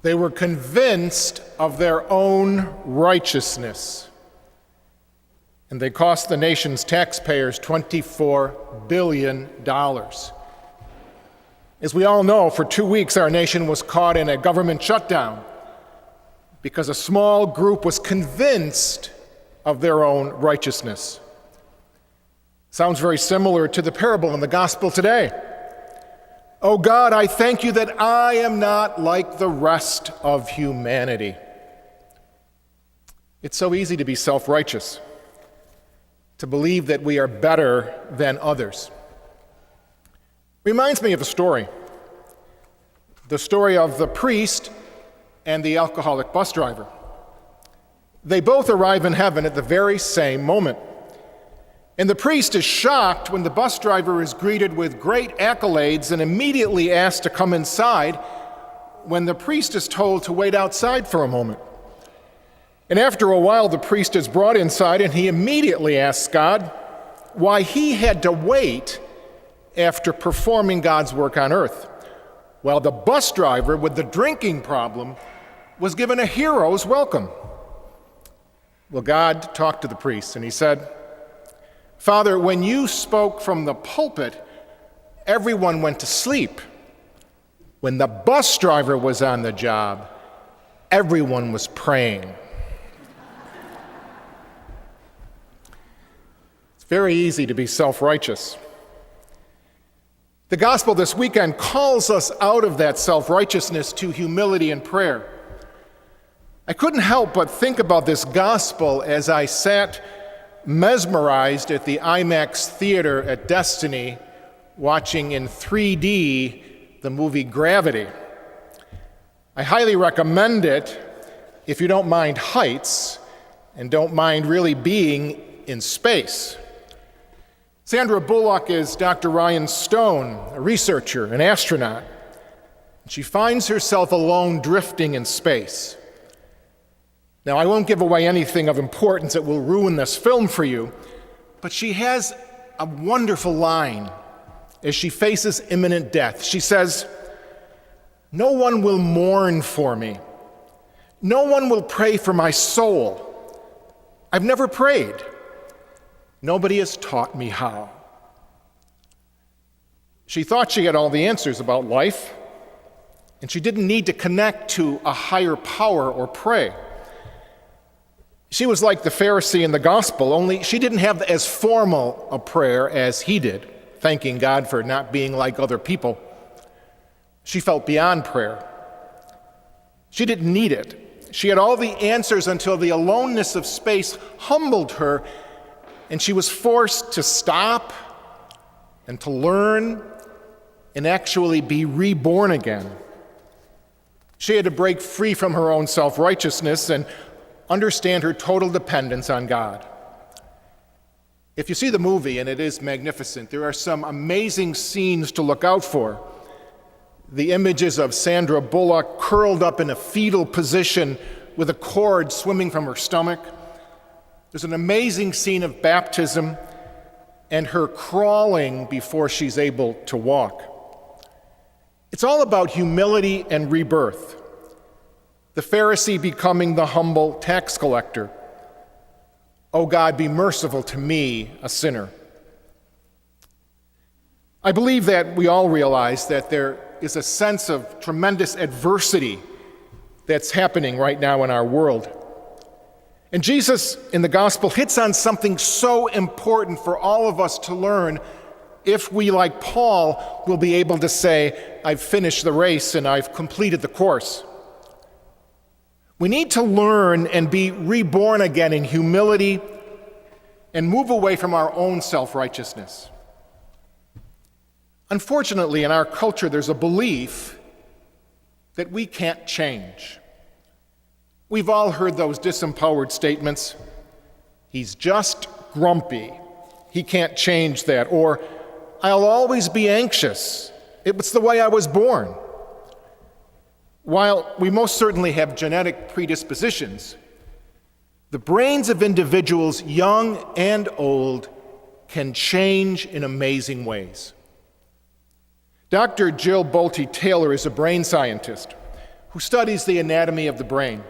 They were convinced of their own righteousness, and they cost the nation's taxpayers $24 billion. As we all know, for 2 weeks our nation was caught in a government shutdown because a small group was convinced of their own righteousness. Sounds very similar to the parable in the gospel today. Oh God, I thank you that I am not like the rest of humanity. It's so easy to be self-righteous, to believe that we are better than others. Reminds me of a story. The story of the priest and the alcoholic bus driver. They both arrive in heaven at the very same moment. And the priest is shocked when the bus driver is greeted with great accolades and immediately asked to come inside, when the priest is told to wait outside for a moment. And after a while, the priest is brought inside and he immediately asks God why he had to wait after performing God's work on earth, while the bus driver with the drinking problem was given a hero's welcome. Well, God talked to the priest and he said, Father, when you spoke from the pulpit, everyone went to sleep. When the bus driver was on the job, everyone was praying. It's very easy to be self-righteous. The gospel this weekend calls us out of that self-righteousness to humility and prayer. I couldn't help but think about this gospel as I sat mesmerized at the IMAX theater at Destiny, watching in 3D the movie Gravity. I highly recommend it if you don't mind heights and don't mind really being in space. Sandra Bullock is Dr. Ryan Stone, a researcher, an astronaut. She finds herself alone drifting in space. Now, I won't give away anything of importance that will ruin this film for you, but she has a wonderful line as she faces imminent death. She says, "No one will mourn for me. No one will pray for my soul. I've never prayed. Nobody has taught me how." She thought she had all the answers about life, and she didn't need to connect to a higher power or pray. She was like the Pharisee in the gospel, only she didn't have as formal a prayer as he did, thanking God for not being like other people. She felt beyond prayer. She didn't need it. She had all the answers until the aloneness of space humbled her, and she was forced to stop and to learn and actually be reborn again. She had to break free from her own self-righteousness and understand her total dependence on God. If you see the movie, and it is magnificent, there are some amazing scenes to look out for. The images of Sandra Bullock curled up in a fetal position with a cord swimming from her stomach. There's an amazing scene of baptism and her crawling before she's able to walk. It's all about humility and rebirth. The Pharisee becoming the humble tax collector. Oh God, be merciful to me, a sinner. I believe that we all realize that there is a sense of tremendous adversity that's happening right now in our world. And Jesus in the gospel hits on something so important for all of us to learn if we, like Paul, will be able to say, I've finished the race and I've completed the course. We need to learn and be reborn again in humility and move away from our own self-righteousness. Unfortunately, in our culture, there's a belief that we can't change. We've all heard those disempowered statements. He's just grumpy. He can't change that. Or, I'll always be anxious. It's the way I was born. While we most certainly have genetic predispositions, the brains of individuals, young and old, can change in amazing ways. Dr. Jill Bolte Taylor is a brain scientist who studies the anatomy of the brain.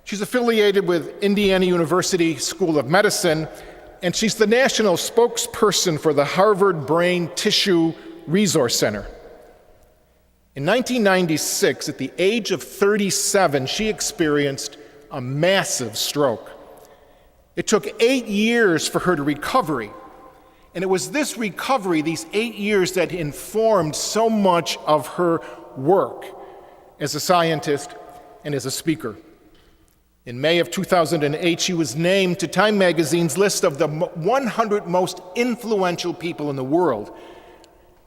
She's affiliated with Indiana University School of Medicine, and she's the national spokesperson for the Harvard Brain Tissue Resource Center. In 1996, at the age of 37, she experienced a massive stroke. It took 8 years for her to recover, and it was this recovery, these 8 years, that informed so much of her work as a scientist and as a speaker. In May of 2008, she was named to Time magazine's list of the 100 most influential people in the world.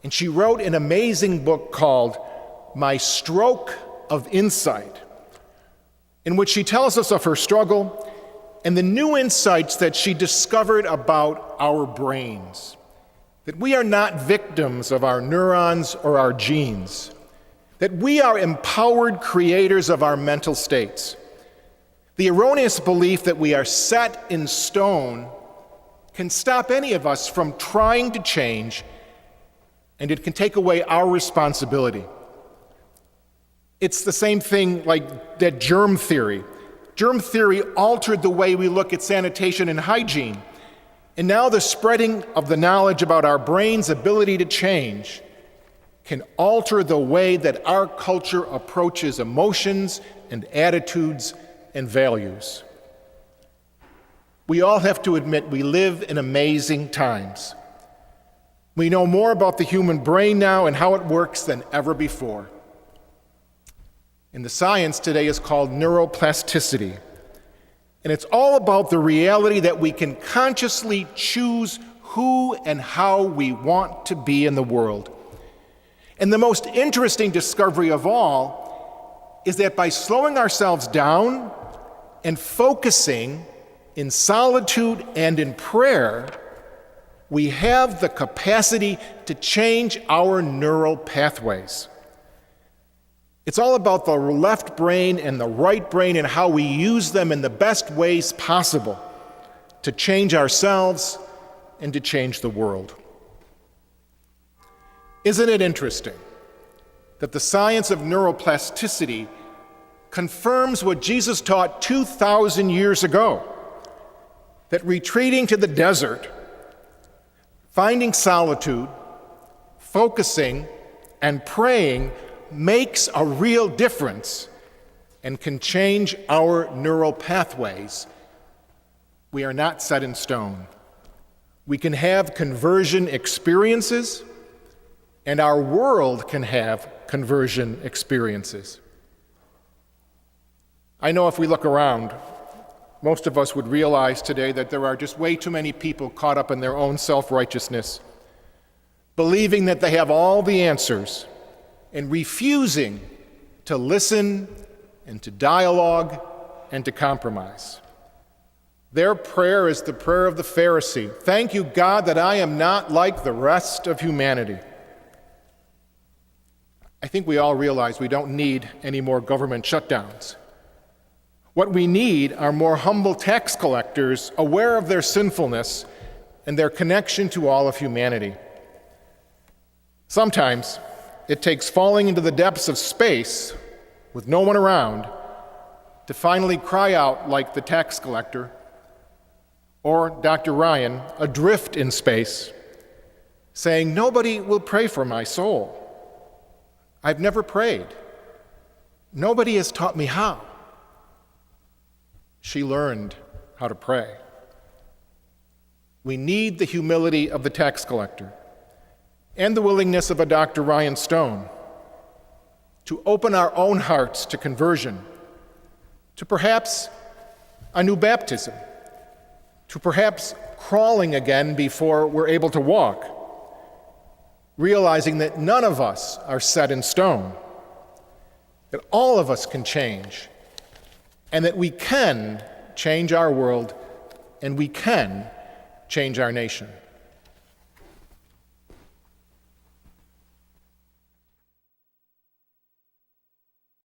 And she wrote an amazing book called My Stroke of Insight, in which she tells us of her struggle and the new insights that she discovered about our brains. That we are not victims of our neurons or our genes. That we are empowered creators of our mental states. The erroneous belief that we are set in stone can stop any of us from trying to change, and it can take away our responsibility. It's the same thing like that germ theory. Germ theory altered the way we look at sanitation and hygiene. And now the spreading of the knowledge about our brain's ability to change can alter the way that our culture approaches emotions and attitudes and values. We all have to admit we live in amazing times. We know more about the human brain now and how it works than ever before. And the science today is called neuroplasticity. And it's all about the reality that we can consciously choose who and how we want to be in the world. And the most interesting discovery of all is that by slowing ourselves down and focusing in solitude and in prayer, we have the capacity to change our neural pathways. It's all about the left brain and the right brain and how we use them in the best ways possible to change ourselves and to change the world. Isn't it interesting that the science of neuroplasticity confirms what Jesus taught 2,000 years ago, that retreating to the desert, finding solitude, focusing, and praying makes a real difference and can change our neural pathways. We are not set in stone. We can have conversion experiences, and our world can have conversion experiences. I know if we look around, most of us would realize today that there are just way too many people caught up in their own self-righteousness, believing that they have all the answers, and refusing to listen and to dialogue and to compromise. Their prayer is the prayer of the Pharisee. Thank you, God, that I am not like the rest of humanity. I think we all realize we don't need any more government shutdowns. What we need are more humble tax collectors aware of their sinfulness and their connection to all of humanity. Sometimes it takes falling into the depths of space with no one around to finally cry out like the tax collector, or Dr. Ryan, adrift in space, saying, "Nobody will pray for my soul. I've never prayed. Nobody has taught me how." She learned how to pray. We need the humility of the tax collector and the willingness of a Dr. Ryan Stone to open our own hearts to conversion, to perhaps a new baptism, to perhaps crawling again before we're able to walk, realizing that none of us are set in stone, that all of us can change, and that we can change our world and we can change our nation.